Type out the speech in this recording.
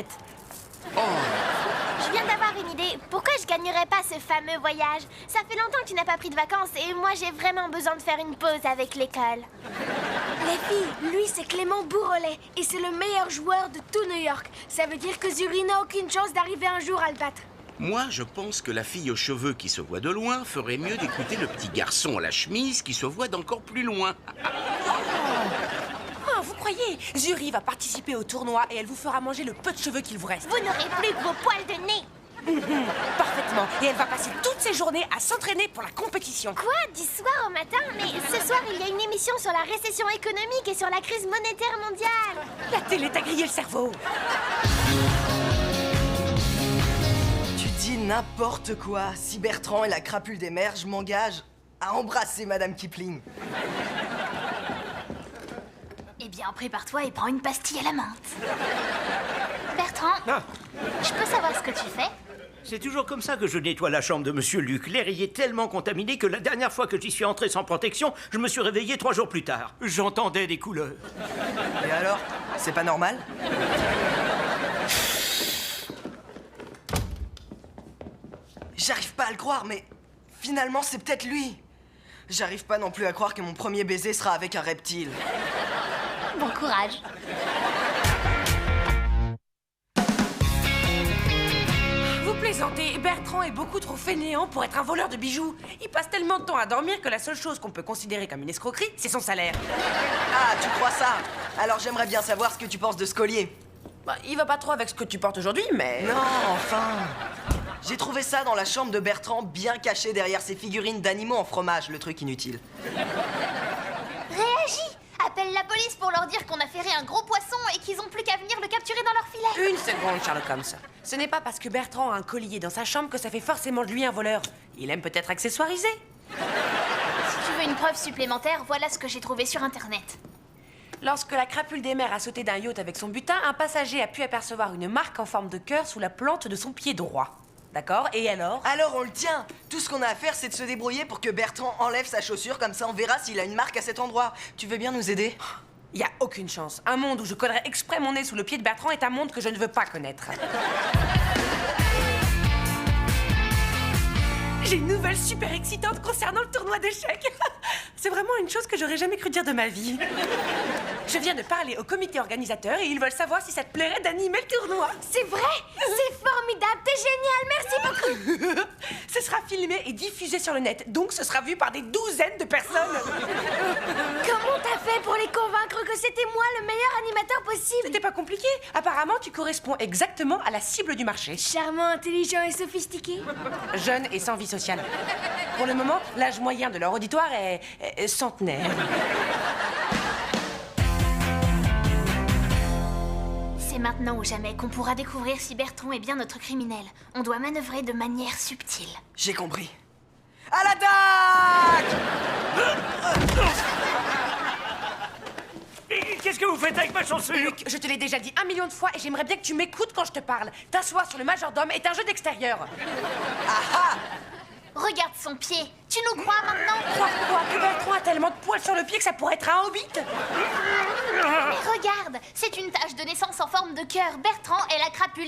Je viens d'avoir une idée. Pourquoi je gagnerais pas ce fameux voyage? Ça fait longtemps que tu n'as pas pris de vacances et moi j'ai vraiment besoin de faire une pause avec l'école. Les filles, lui c'est Clément Bourrelet et c'est le meilleur joueur de tout New York. Ça veut dire que Zuri n'a aucune chance d'arriver un jour à le battre. Moi, je pense que la fille aux cheveux qui se voit de loin ferait mieux d'écouter le petit garçon à la chemise qui se voit d'encore plus loin. Ah, vous croyez? Zuri va participer au tournoi et elle vous fera manger le peu de cheveux qu'il vous reste. Vous n'aurez plus que vos poils de nez. Parfaitement. Et elle va passer toutes ses journées à s'entraîner pour la compétition. Quoi? Du soir au matin? Mais ce soir, il y a une émission sur la récession économique et sur la crise monétaire mondiale. La télé t'a grillé le cerveau. Tu dis n'importe quoi. Si Bertrand est la crapule des mers, je m'engage à embrasser Madame Kipling. Eh bien, prépare-toi et prends une pastille à la menthe. Bertrand, je peux savoir ce que tu fais? C'est toujours comme ça que je nettoie la chambre de Monsieur Luc. L'air y est tellement contaminé que la dernière fois que j'y suis entré sans protection, je me suis réveillé 3 jours plus tard. J'entendais des couleurs. Et alors? C'est pas normal? J'arrive pas à le croire, mais finalement c'est peut-être lui. J'arrive pas non plus à croire que mon premier baiser sera avec un reptile. Bon courage. Vous plaisantez, Bertrand est beaucoup trop fainéant pour être un voleur de bijoux. Il passe tellement de temps à dormir que la seule chose qu'on peut considérer comme une escroquerie, c'est son salaire. Ah, tu crois ça? Alors j'aimerais bien savoir ce que tu penses de ce collier. Bah, il va pas trop avec ce que tu portes aujourd'hui, mais... Non, enfin. J'ai trouvé ça dans la chambre de Bertrand, bien caché derrière ses figurines d'animaux en fromage, le truc inutile. Réagis! Appelle la police pour leur dire qu'on a ferré un gros poisson et qu'ils ont plus qu'à venir le capturer dans leur filet. Une seconde, Sherlock Holmes. Ce n'est pas parce que Bertrand a un collier dans sa chambre que ça fait forcément de lui un voleur. Il aime peut-être accessoiriser. Si tu veux une preuve supplémentaire, voilà ce que j'ai trouvé sur Internet. Lorsque la crapule des mers a sauté d'un yacht avec son butin, un passager a pu apercevoir une marque en forme de cœur sous la plante de son pied droit. D'accord? Et alors? Alors on le tient. Tout ce qu'on a à faire, c'est de se débrouiller pour que Bertrand enlève sa chaussure, comme ça on verra s'il a une marque à cet endroit. Tu veux bien nous aider? Il y a aucune chance. Un monde où je collerai exprès mon nez sous le pied de Bertrand est un monde que je ne veux pas connaître. J'ai une nouvelle super excitante concernant le tournoi d'échecs. C'est vraiment une chose que j'aurais jamais cru dire de ma vie. Je viens de parler au comité organisateur et ils veulent savoir si ça te plairait d'animer le tournoi. C'est vrai? C'est formidable, t'es génial, merci beaucoup. Ce sera filmé et diffusé sur le net, donc ce sera vu par des douzaines de personnes. Comment t'as fait pour les convaincre que c'était moi le meilleur animateur possible? C'était pas compliqué. Apparemment, tu corresponds exactement à la cible du marché. Charmant, intelligent et sophistiqué. Jeune et sans vie sociale. Pour le moment, l'âge moyen de leur auditoire est centenaire. C'est maintenant ou jamais qu'on pourra découvrir si Bertrand est bien notre criminel. On doit manœuvrer de manière subtile. J'ai compris. À l'attaque! Qu'est-ce que vous faites avec ma chaussure? Luc, je te l'ai déjà dit 1 million de fois et j'aimerais bien que tu m'écoutes quand je te parle. T'asseoir sur le majordome est un jeu d'extérieur. Regarde son pied. Tu nous crois maintenant? Crois quoi? Que Bertrand a tellement de poils sur le pied que ça pourrait être un hobbit? Mais regarde, c'est une tache de naissance en forme de cœur. Bertrand est la crapule